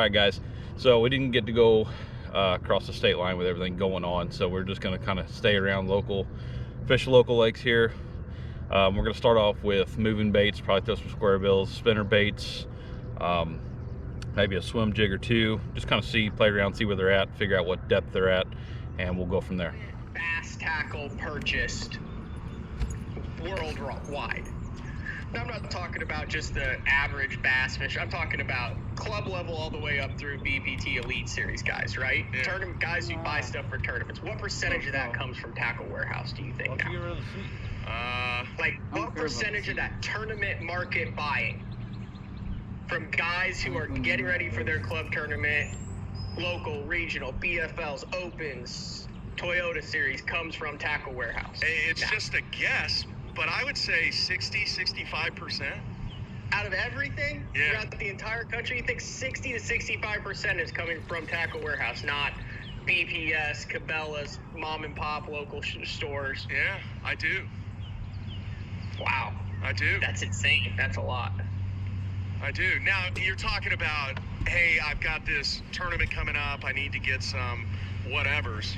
right, guys, so we didn't get to go across the state line with everything going on, so we're just going to kind of stay around local, fish local lakes here. We're going to start off with moving baits, probably throw some square bills, spinner baits, maybe a swim jig or two, just kind of play around, see where they're at, figure out what depth they're at, and we'll go from there. Bass tackle purchased worldwide. Now, I'm not talking about just the average bass fish. I'm talking about club level all the way up through BPT Elite Series guys, right? Yeah. Tournament guys who buy stuff for tournaments. What percentage of that comes from Tackle Warehouse, do you think now? Like, what percentage of that tournament market buying from guys who are getting ready for their club tournament, local, regional, BFLs, Opens, Toyota Series, comes from Tackle Warehouse? It's just a guess, but I would say 60-65%. Out of everything throughout the entire country, you think 60 to 65% is coming from Tackle Warehouse, not BPS, Cabela's, mom and pop local stores? Yeah, I do. Wow. I do. That's insane. That's a lot. I do. Now, you're talking about, hey, I've got this tournament coming up. I need to get some whatevers.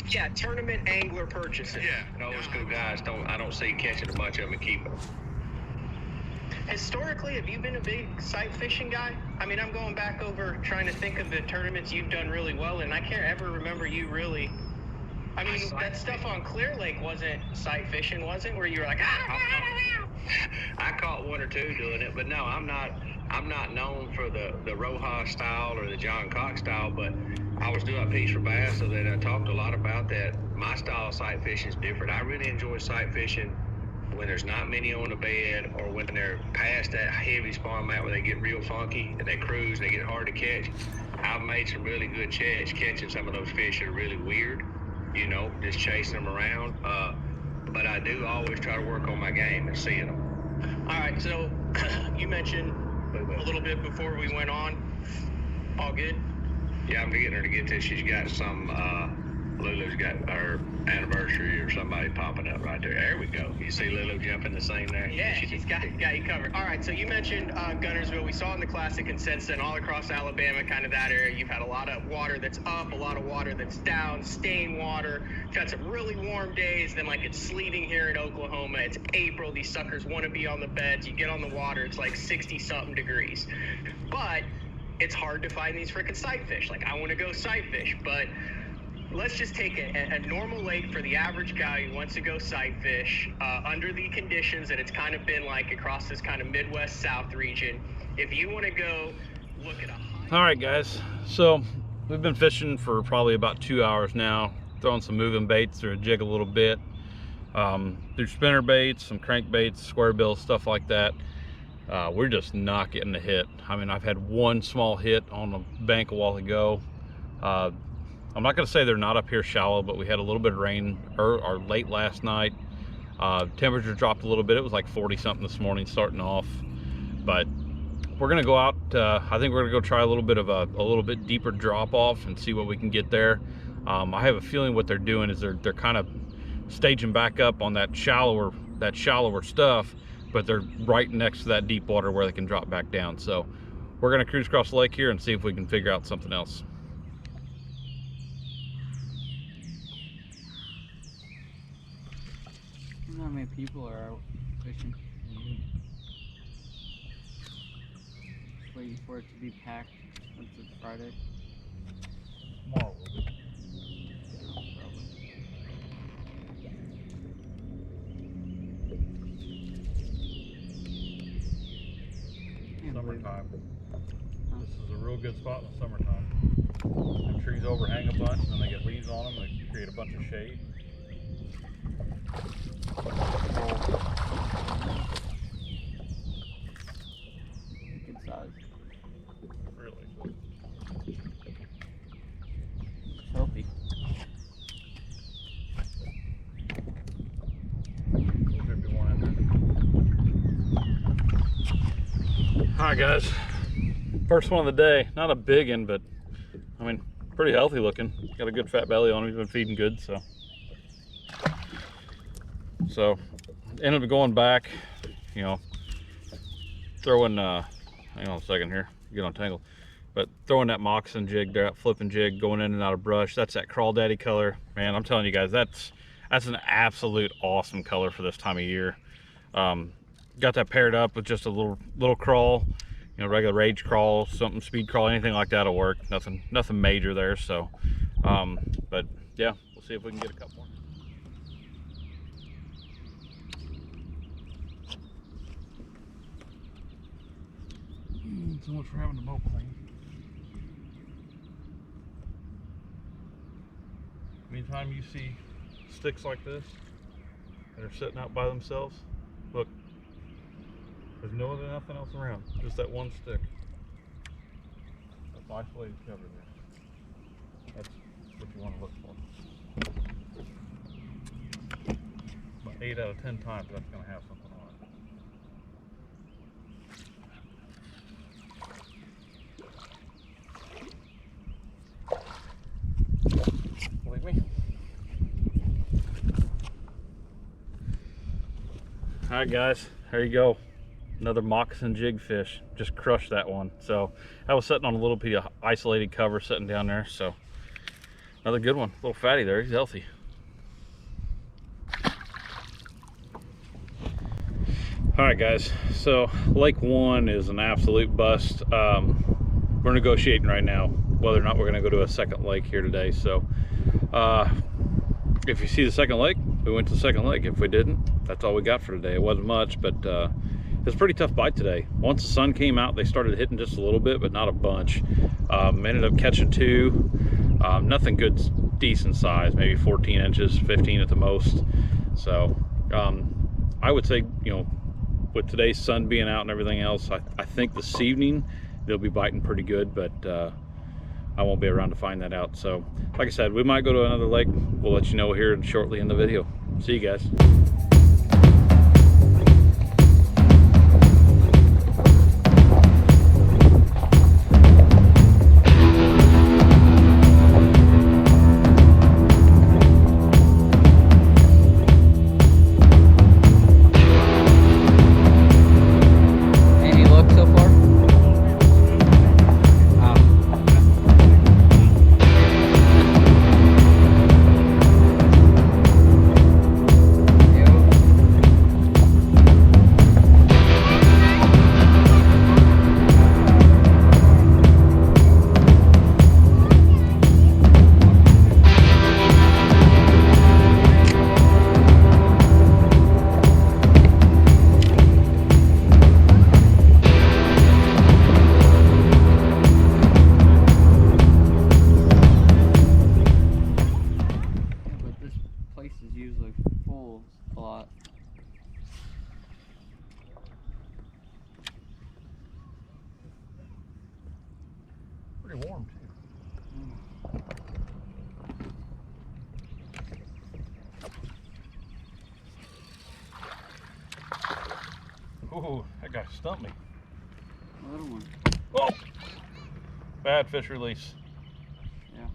Yeah, tournament angler purchases. Yeah. And old school guys, I don't see catching a bunch of them and keeping them. Historically, have you been a big sight fishing guy? I mean, I'm going back over trying to think of the tournaments you've done really well, and I can't ever remember you really. I mean, that stuff on Clear Lake wasn't sight fishing, was it? Where you were like, I caught one or two doing it, but no, I'm not known for the Rojas style or the John Cox style, but I was doing a piece for Bass, so that I talked a lot about that. My style of sight fishing is different. I really enjoy sight fishing when there's not many on the bed, or when they're past that heavy spawn mat where they get real funky and they cruise, they get hard to catch. I've made some really good catching some of those fish that are really weird, you know, just chasing them around. But I do always try to work on my game and seeing them. All right, so you mentioned a little bit before we went on. All good? Yeah, I'm getting her to get this. She's got some, Lulu's got her anniversary or somebody popping up right there. There we go. You see Lulu jumping the same there? Yeah, she's got you covered. All right, so you mentioned Guntersville. We saw in the Classic and Stetson all across Alabama, kind of that area. You've had a lot of water that's up, a lot of water that's down, stained water. You've had some really warm days. Then, like, it's sleeting here in Oklahoma. It's April. These suckers want to be on the beds. You get on the water, it's like 60-something degrees. But it's hard to find these freaking sight fish. Like, I want to go sight fish, but let's just take a normal lake for the average guy who wants to go sight fish under the conditions that it's kind of been like across this kind of Midwest South region. If you want to go look at All right, guys, so we've been fishing for probably about 2 hours now, throwing some moving baits through a jig a little bit, through spinner baits, some crank baits, square bills, stuff like that. We're just not getting a hit. I mean, I've had one small hit on a bank a while ago. I'm not going to say they're not up here shallow, but we had a little bit of rain or late last night. Temperature dropped a little bit. It was like 40 something this morning starting off. But we're going to go out. I think we're going to go try a little bit of a little bit deeper drop off and see what we can get there. I have a feeling what they're doing is they're kind of staging back up on that shallower stuff, but they're right next to that deep water where they can drop back down. So we're going to cruise across the lake here and see if we can figure out something else. I don't know how many people are out fishing. Waiting for it to be packed since it's Friday. Tomorrow will be. Summertime. This is a real good spot in the summertime. The trees overhang a bunch, and then they get leaves on them. They create a bunch of shade. Good size. Really. Healthy. Alright, guys, first one of the day. Not a big one, but I mean, pretty healthy looking. Got a good fat belly on him. He's been feeding good, so ended up going back, you know, throwing hang on a second here, get untangled, But throwing that moccasin jig there, that flipping jig, going in and out of brush, that's that crawdaddy color. Man, I'm telling you guys, that's an absolute awesome color for this time of year. Got that paired up with just a little crawl, you know, regular rage crawl, something speed crawl, anything like that'll work. Nothing major there. So, but yeah, we'll see if we can get a couple more. So much for having the mow clean. Anytime you see sticks like this that are sitting out by themselves, look, there's nothing else around, just that one stick. That's isolated cover there. That's what you want to look for. About 8 out of 10 times that's going to have something on it. Believe me? Alright guys, there you go. Another moccasin jig fish. Just crushed that one. So I was sitting on a little piece of isolated cover sitting down there. So another good one. Little fatty there, he's healthy. Alright guys, so Lake 1 is an absolute bust. We're negotiating right now whether or not we're going to go to a second lake here today. So if you see the second lake, we went to the second lake. If we didn't, that's all we got for today. It wasn't much, but it was a pretty tough bite today. Once the sun came out, they started hitting just a little bit, but not a bunch. Ended up catching 2. Nothing good, decent size, maybe 14 inches, 15 at the most. So I would say, you know, with today's sun being out and everything else, I think this evening they'll be biting pretty good, but I won't be around to find that out. So like I said, we might go to another lake. We'll let you know here shortly in the video. See you guys. Any luck so far? Is usually full a lot. Pretty warm too. Ooh, that guy stumped me. A little one. Oh! Bad fish release. Yeah.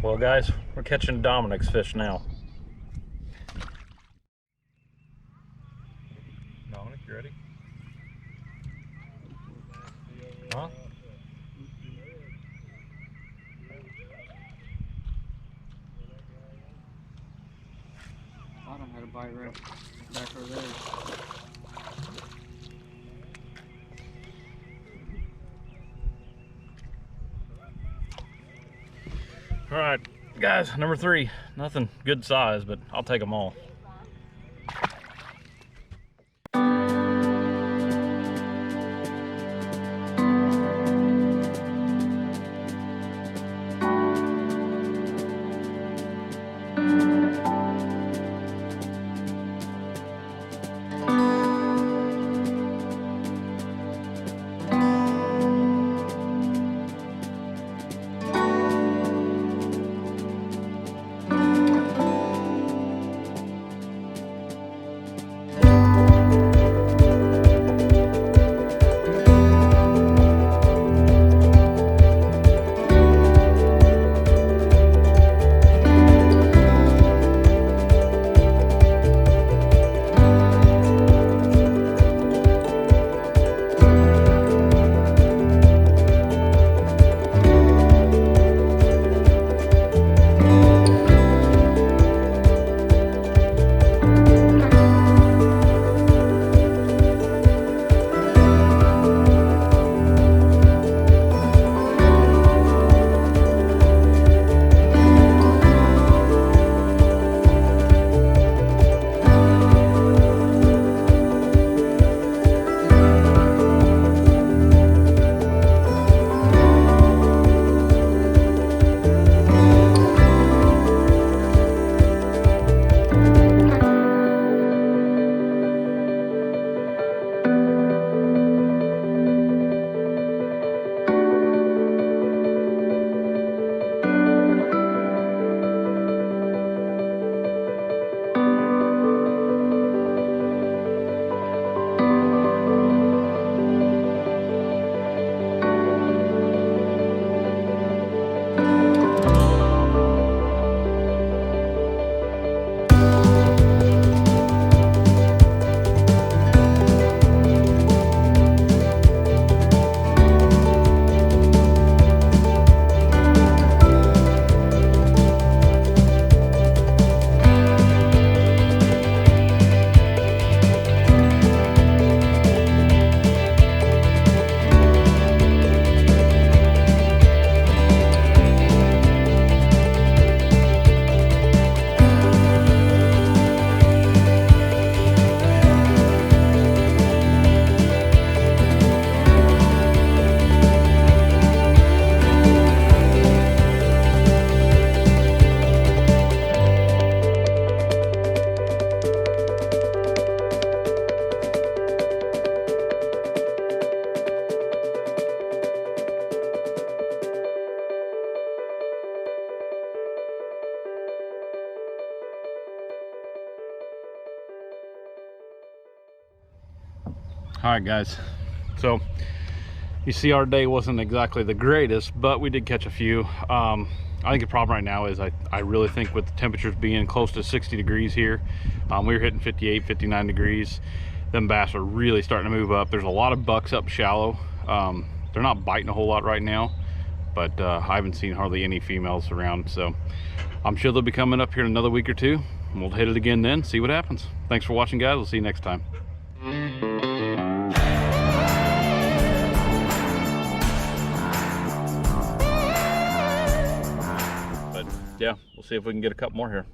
Well guys, we're catching Dominic's fish now. Dominic, you ready? Huh? Bottom had a bite right back over there. All right, guys, number 3. Nothing good size, but I'll take them all. All right, guys. So you see our day wasn't exactly the greatest, but we did catch a few. I think the problem right now is I really think with the temperatures being close to 60 degrees here, we were hitting 58, 59 degrees. Them bass are really starting to move up. There's a lot of bucks up shallow. They're not biting a whole lot right now, but I haven't seen hardly any females around. So I'm sure they'll be coming up here in another week or two. And we'll hit it again then, see what happens. Thanks for watching, guys. We'll see you next time. Yeah, we'll see if we can get a couple more here.